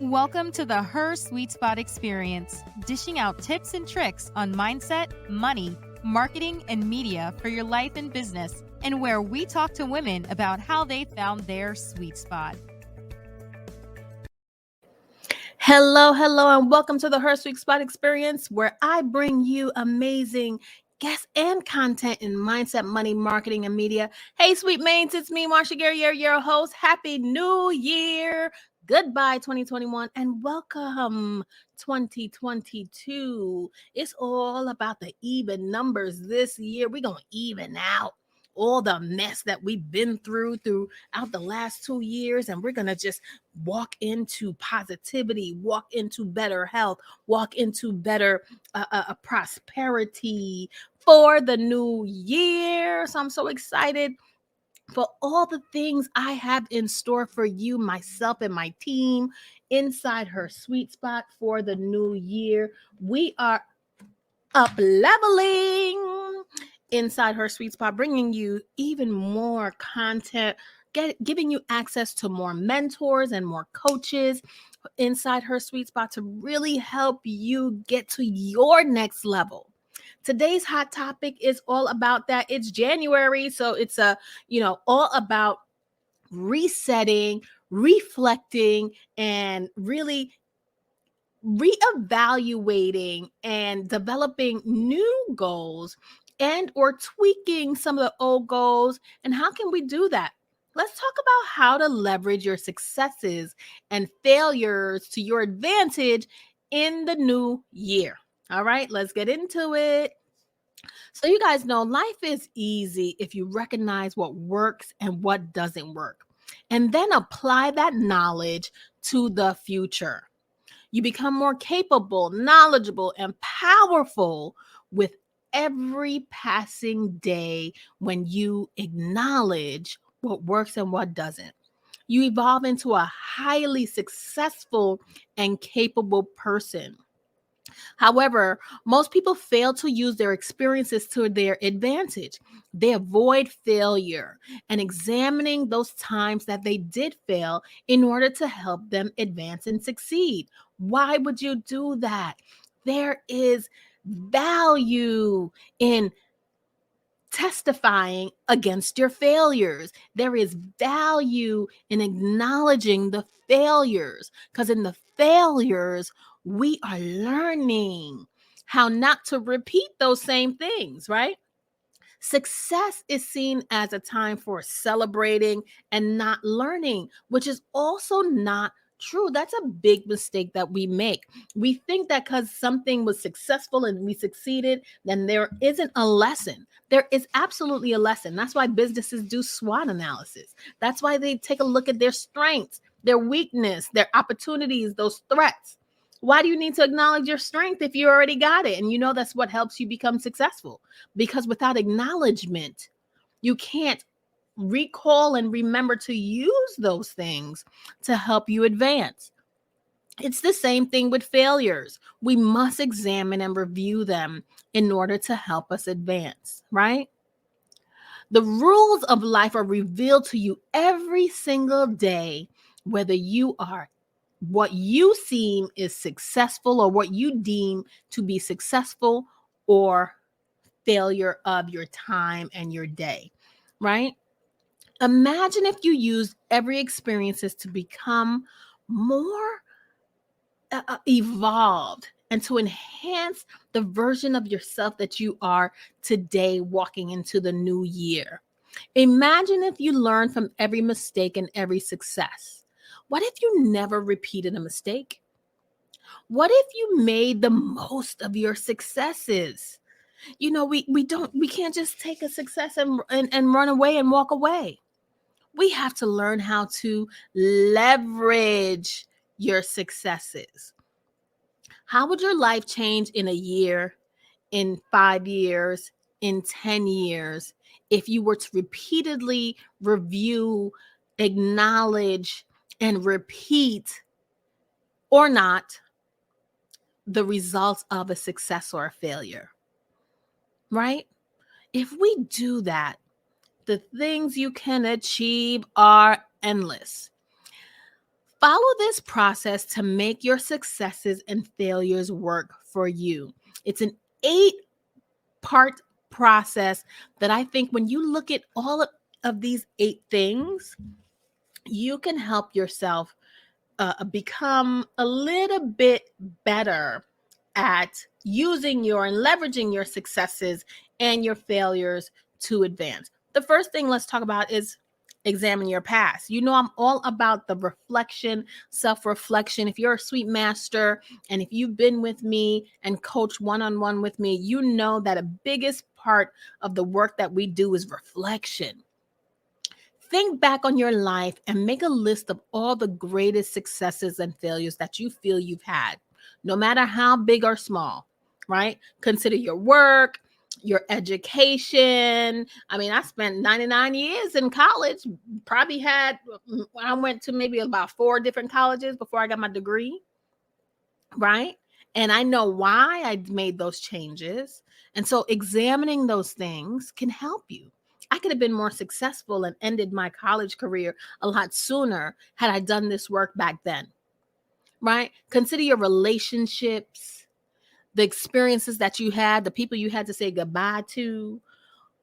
Welcome to the Her Sweet Spot Experience, dishing out tips and tricks on mindset, money, marketing, and media for your life and business, and where we talk to women about how they found their sweet spot. Hello, and welcome to the Her Sweet Spot Experience, where I bring you amazing guests and content in mindset, money, marketing, and media. Hey, SuiteMates, it's me, Marsha Guerriere, your host. Happy New Year. Goodbye, 2021, and welcome 2022. It's all about the even numbers this year. We're going to even out all the mess that we've been throughout the last 2 years, and we're going to just walk into positivity, walk into better health, walk into better prosperity for the new year. So I'm so excited for all the things I have in store for you, myself, and my team inside Her Sweet Spot for the new year. We are up leveling inside Her Sweet Spot, bringing you even more content, giving you access to more mentors and more coaches inside Her Sweet Spot to really help you get to your next level. Today's hot topic is all about that. It's January, so it's all about resetting, reflecting, and really reevaluating and developing new goals and or tweaking some of the old goals. And how can we do that? Let's talk about how to leverage your successes and failures to your advantage in the new year. All right, let's get into it. So you guys know life is easy if you recognize what works and what doesn't work, and then apply that knowledge to the future. You become more capable, knowledgeable, and powerful with every passing day when you acknowledge what works and what doesn't. You evolve into a highly successful and capable person. However, most people fail to use their experiences to their advantage. They avoid failure and examining those times that they did fail in order to help them advance and succeed. Why would you do that? There is value in testifying against your failures. There is value in acknowledging the failures, because in the failures, we are learning how not to repeat those same things, right? Success is seen as a time for celebrating and not learning, which is also not true. That's a big mistake that we make. We think that because something was successful and we succeeded, then there isn't a lesson. There is absolutely a lesson. That's why businesses do SWOT analysis. That's why they take a look at their strengths, their weakness, their opportunities, those threats. Why do you need to acknowledge your strength if you already got it? And you know that's what helps you become successful. Because without acknowledgement, you can't recall and remember to use those things to help you advance. It's the same thing with failures. We must examine and review them in order to help us advance, right? The rules of life are revealed to you every single day, whether you are what you seem is successful or what you deem to be successful or failure of your time and your day, right? Imagine if you used every experiences to become more evolved and to enhance the version of yourself that you are today walking into the new year. Imagine if you learned from every mistake and every success. What if you never repeated a mistake? What if you made the most of your successes? We can't just take a success and run away and walk away. We have to learn how to leverage your successes. How would your life change in a year, in 5 years, in 10 years, if you were to repeatedly review, acknowledge, and repeat or not the results of a success or a failure, right? If we do that, the things you can achieve are endless. Follow this process to make your successes and failures work for you. It's an 8-part process that I think when you look at all of these 8 things, you can help yourself become a little bit better at using your and leveraging your successes and your failures to advance. The first thing let's talk about is examine your past. You know, I'm all about the reflection, self-reflection. If you're a Suite Master and if you've been with me and coached one-on-one with me, you know that a biggest part of the work that we do is reflection. Think back on your life and make a list of all the greatest successes and failures that you feel you've had, no matter how big or small, right? Consider your work, your education. I mean, I spent 99 years in college, I went to maybe about 4 different colleges before I got my degree, right? And I know why I made those changes. And so examining those things can help you. I could have been more successful and ended my college career a lot sooner had I done this work back then, right? Consider your relationships, the experiences that you had, the people you had to say goodbye to,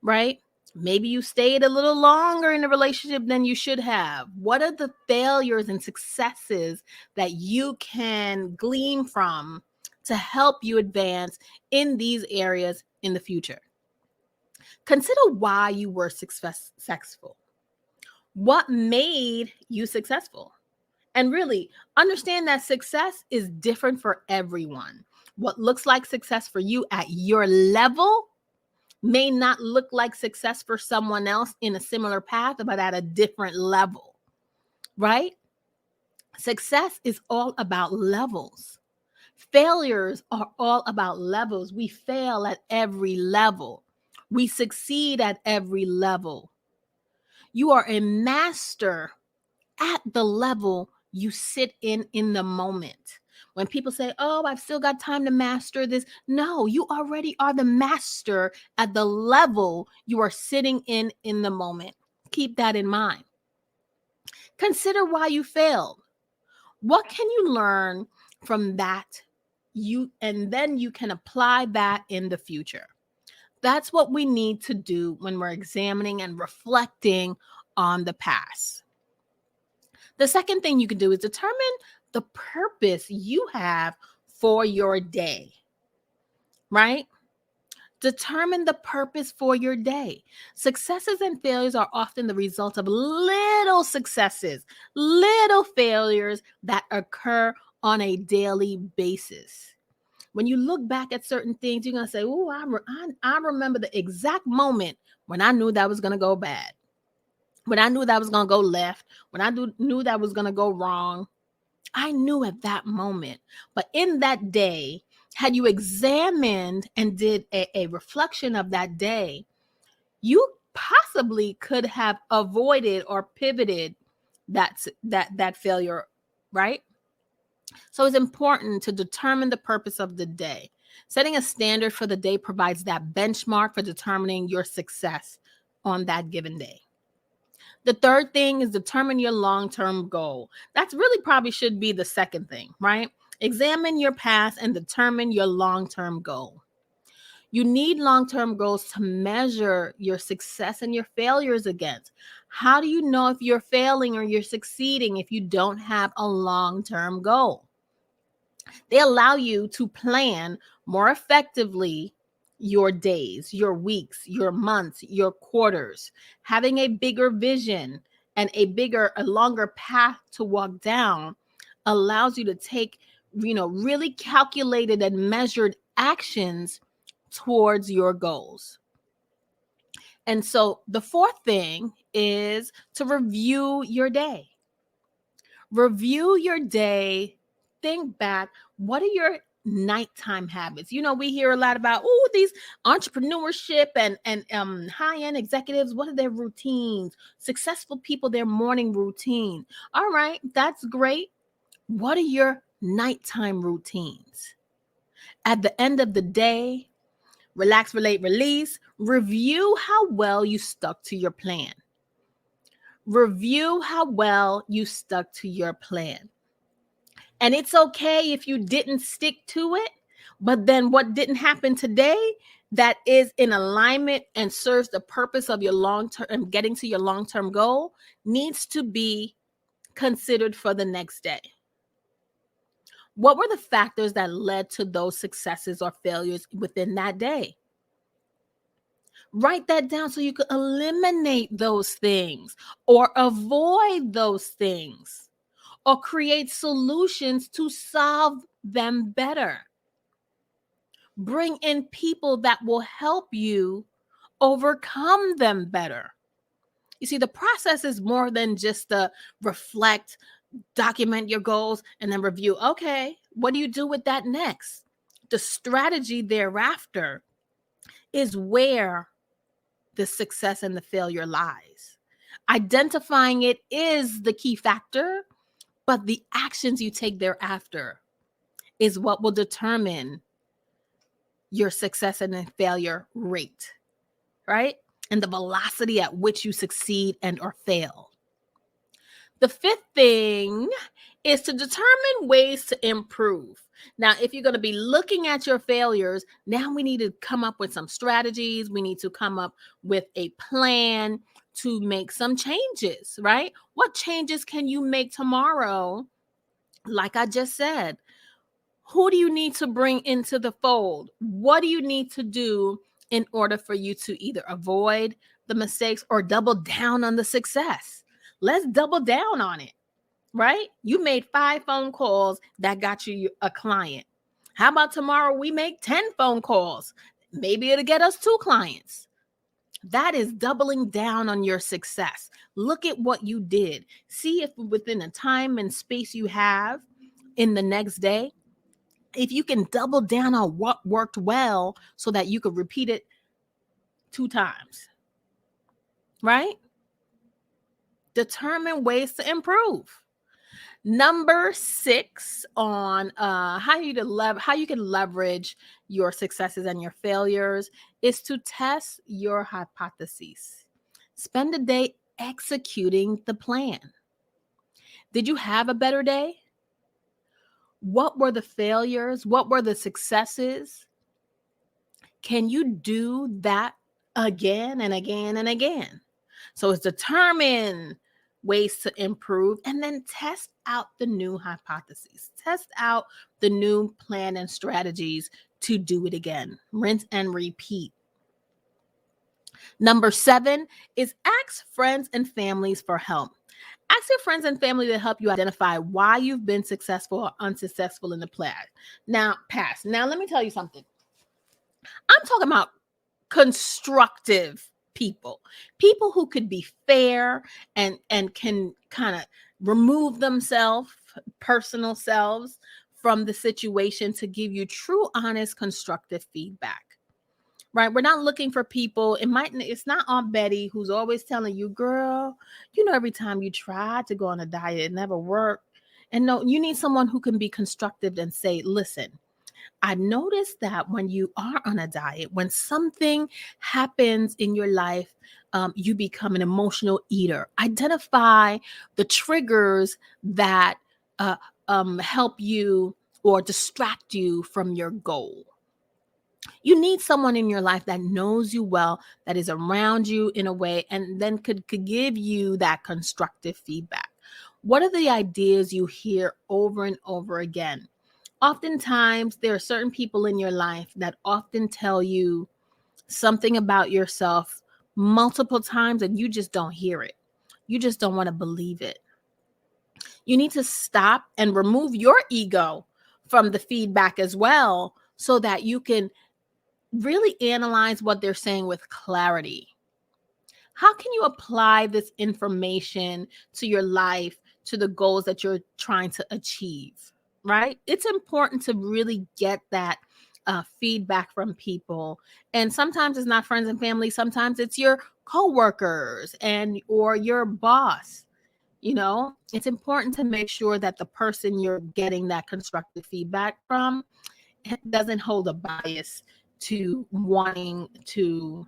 right? Maybe you stayed a little longer in a relationship than you should have. What are the failures and successes that you can glean from to help you advance in these areas in the future? Consider why you were successful. What made you successful? And really understand that success is different for everyone. What looks like success for you at your level may not look like success for someone else in a similar path, but at a different level, right? Success is all about levels. Failures are all about levels. We fail at every level. We succeed at every level. You are a master at the level you sit in the moment. When people say, oh, I've still got time to master this. No, you already are the master at the level you are sitting in the moment. Keep that in mind. Consider why you failed. What can you learn from that? And then you can apply that in the future. That's what we need to do when we're examining and reflecting on the past. The second thing you can do is determine the purpose you have for your day, right? Determine the purpose for your day. Successes and failures are often the result of little successes, little failures that occur on a daily basis. When you look back at certain things, you're going to say, oh, I remember the exact moment when I knew that was going to go bad, when I knew that was going to go left, when I knew that was going to go wrong. I knew at that moment. But in that day, had you examined and did a reflection of that day, you possibly could have avoided or pivoted that failure, right? So it's important to determine the purpose of the day. Setting a standard for the day provides that benchmark for determining your success on that given day. The third thing is determine your long-term goal. That's really probably should be the second thing, right? Examine your past and determine your long-term goal. You need long-term goals to measure your success and your failures against. How do you know if you're failing or you're succeeding if you don't have a long-term goal? They allow you to plan more effectively your days, your weeks, your months, your quarters. Having a bigger vision and a longer path to walk down allows you to take, really calculated and measured actions towards your goals. And so the fourth thing is to review your day. Review your day. Think back. What are your nighttime habits? We hear a lot about these entrepreneurship and high-end executives. What are their routines? Successful people, their morning routine. All right, that's great. What are your nighttime routines? At the end of the day, relax, relate, release. Review how well you stuck to your plan. Review how well you stuck to your plan. And it's okay if you didn't stick to it, but then what didn't happen today that is in alignment and serves the purpose of your long-term getting to your long-term goal needs to be considered for the next day. What were the factors that led to those successes or failures within that day? Write that down so you can eliminate those things or avoid those things or create solutions to solve them better. Bring in people that will help you overcome them better. You see, the process is more than just to reflect, document your goals, and then review. Okay, what do you do with that next? The strategy thereafter is where the success and the failure lies. Identifying it is the key factor, but the actions you take thereafter is what will determine your success and failure rate, right? And the velocity at which you succeed and or fail. The fifth thing is to determine ways to improve. Now, if you're going to be looking at your failures, now we need to come up with some strategies. We need to come up with a plan to make some changes, right? What changes can you make tomorrow? Like I just said, who do you need to bring into the fold? What do you need to do in order for you to either avoid the mistakes or double down on the success? Let's double down on it, right? You made 5 phone calls that got you a client. How about tomorrow we make 10 phone calls? Maybe it'll get us 2 clients. That is doubling down on your success. Look at what you did. See if within the time and space you have in the next day, if you can double down on what worked well so that you could repeat it 2 times, right? Determine ways to improve. Number 6 on how you can leverage your successes and your failures is to test your hypotheses. Spend a day executing the plan. Did you have a better day? What were the failures? What were the successes? Can you do that again and again and again? So it's determine ways to improve and then test out the new hypotheses. Test out the new plan and strategies to do it again. Rinse and repeat. Number 7 is ask friends and families for help. Ask your friends and family to help you identify why you've been successful or unsuccessful in the past. Now, let me tell you something. I'm talking about constructive people who could be fair and can kind of remove themselves, personal selves from the situation to give you true, honest, constructive feedback. Right? We're not looking for people. It's not Aunt Betty who's always telling you, girl, every time you try to go on a diet, it never worked. And no, you need someone who can be constructive and say, listen, I noticed that when you are on a diet, when something happens in your life, you become an emotional eater. Identify the triggers that help you or distract you from your goal. You need someone in your life that knows you well, that is around you in a way, and then could give you that constructive feedback. What are the ideas you hear over and over again? Oftentimes, there are certain people in your life that often tell you something about yourself multiple times, and you just don't hear it. You just don't want to believe it. You need to stop and remove your ego from the feedback as well, so that you can really analyze what they're saying with clarity. How can you apply this information to your life, to the goals that you're trying to achieve, right? It's important to really get that feedback from people. And sometimes it's not friends and family. Sometimes it's your coworkers or your boss. It's important to make sure that the person you're getting that constructive feedback from doesn't hold a bias to wanting to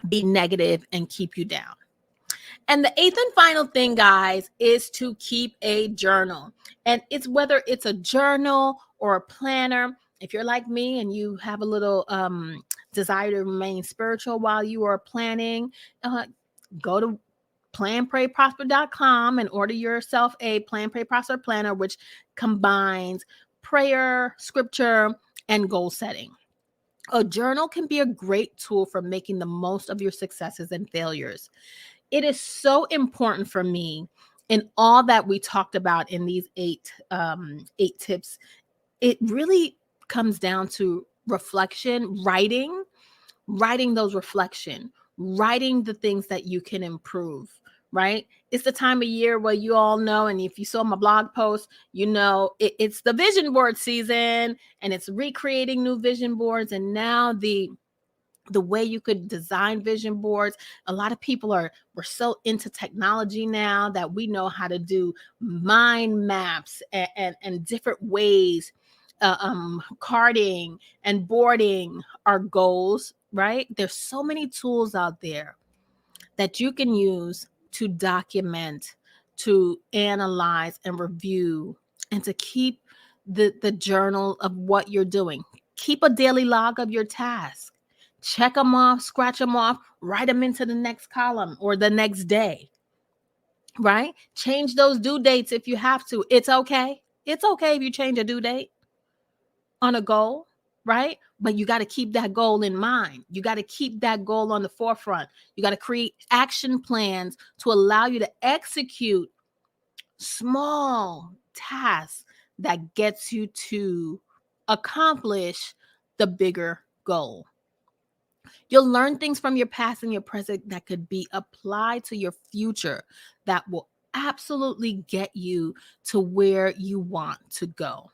be negative and keep you down. And the eighth and final thing, guys, is to keep a journal. And it's whether it's a journal or a planner. If you're like me and you have a little desire to remain spiritual while you are planning, go to planprayprosper.com and order yourself a Plan, Pray, Prosper planner, which combines prayer, scripture, and goal setting. A journal can be a great tool for making the most of your successes and failures. It is so important for me in all that we talked about in these eight tips. It really comes down to reflection, writing those reflection, writing the things that you can improve, right? It's the time of year where you all know, and if you saw my blog post, you know it's the vision board season, and it's recreating new vision boards. And now the way you could design vision boards, a lot of people we're so into technology now that we know how to do mind maps and different ways, carding and boarding our goals, right? There's so many tools out there that you can use to document, to analyze and review, and to keep the journal of what you're doing. Keep a daily log of your tasks. Check them off, scratch them off, write them into the next column or the next day, right? Change those due dates if you have to. It's okay. It's okay if you change a due date on a goal, right? But you got to keep that goal in mind. You got to keep that goal on the forefront. You got to create action plans to allow you to execute small tasks that gets you to accomplish the bigger goal. You'll learn things from your past and your present that could be applied to your future that will absolutely get you to where you want to go.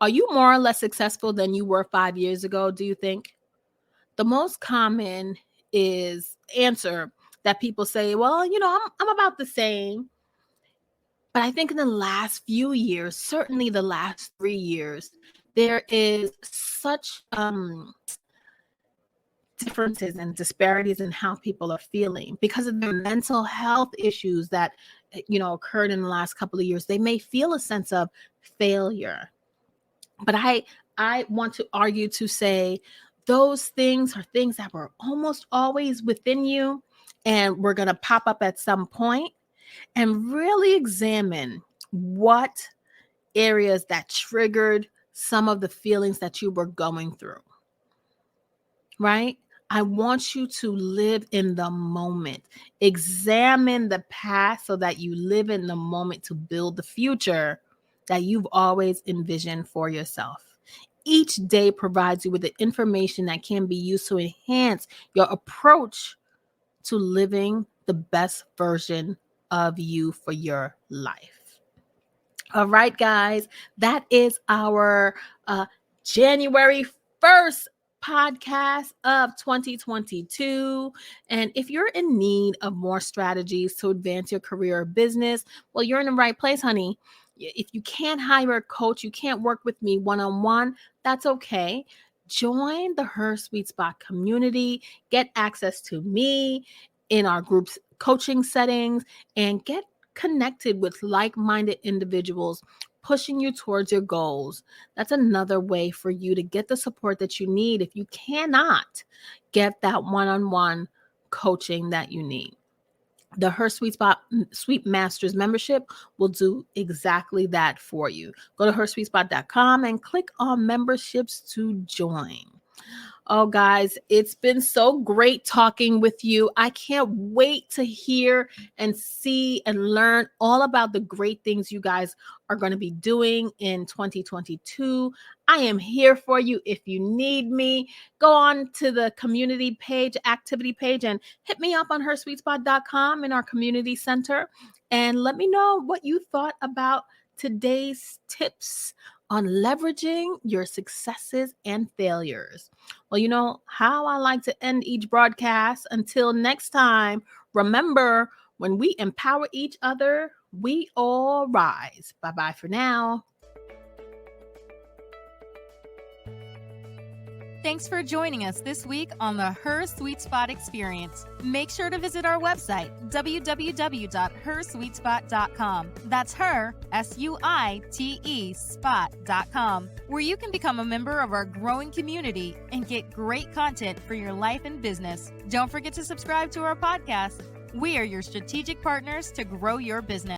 Are you more or less successful than you were 5 years ago, do you think? The most common answer that people say, well, I'm about the same. But I think in the last few years, certainly the last 3 years, there is such differences and disparities in how people are feeling because of their mental health issues that occurred in the last couple of years. They may feel a sense of failure. But I want to argue to say those things are things that were almost always within you and we're going to pop up at some point, and really examine what areas that triggered some of the feelings that you were going through, right? I want you to live in the moment. Examine the past so that you live in the moment to build the future that you've always envisioned for yourself. Each day provides you with the information that can be used to enhance your approach to living the best version of you for your life. All right, guys, that is our January 1st podcast of 2022. And if you're in need of more strategies to advance your career or business, well, you're in the right place, honey. If you can't hire a coach, you can't work with me one-on-one, that's okay. Join the Her Sweet Spot community, get access to me in our group's coaching settings, and get connected with like-minded individuals pushing you towards your goals. That's another way for you to get the support that you need if you cannot get that one-on-one coaching that you need. The Her Sweet Spot Sweet Masters membership will do exactly that for you. Go to hersweetspot.com and click on memberships to join. Oh, guys, it's been so great talking with you. I can't wait to hear and see and learn all about the great things you guys are going to be doing in 2022. I am here for you. If you need me, go on to the community page, activity page, and hit me up on hersweetspot.com in our community center. And let me know what you thought about today's tips on leveraging your successes and failures. Well, you know how I like to end each broadcast. Until next time, remember, when we empower each other, we all rise. Bye-bye for now. Thanks for joining us this week on the Her Sweet Spot Experience. Make sure to visit our website, www.hersweetspot.com. That's her, SUITE, spot.com, where you can become a member of our growing community and get great content for your life and business. Don't forget to subscribe to our podcast. We are your strategic partners to grow your business.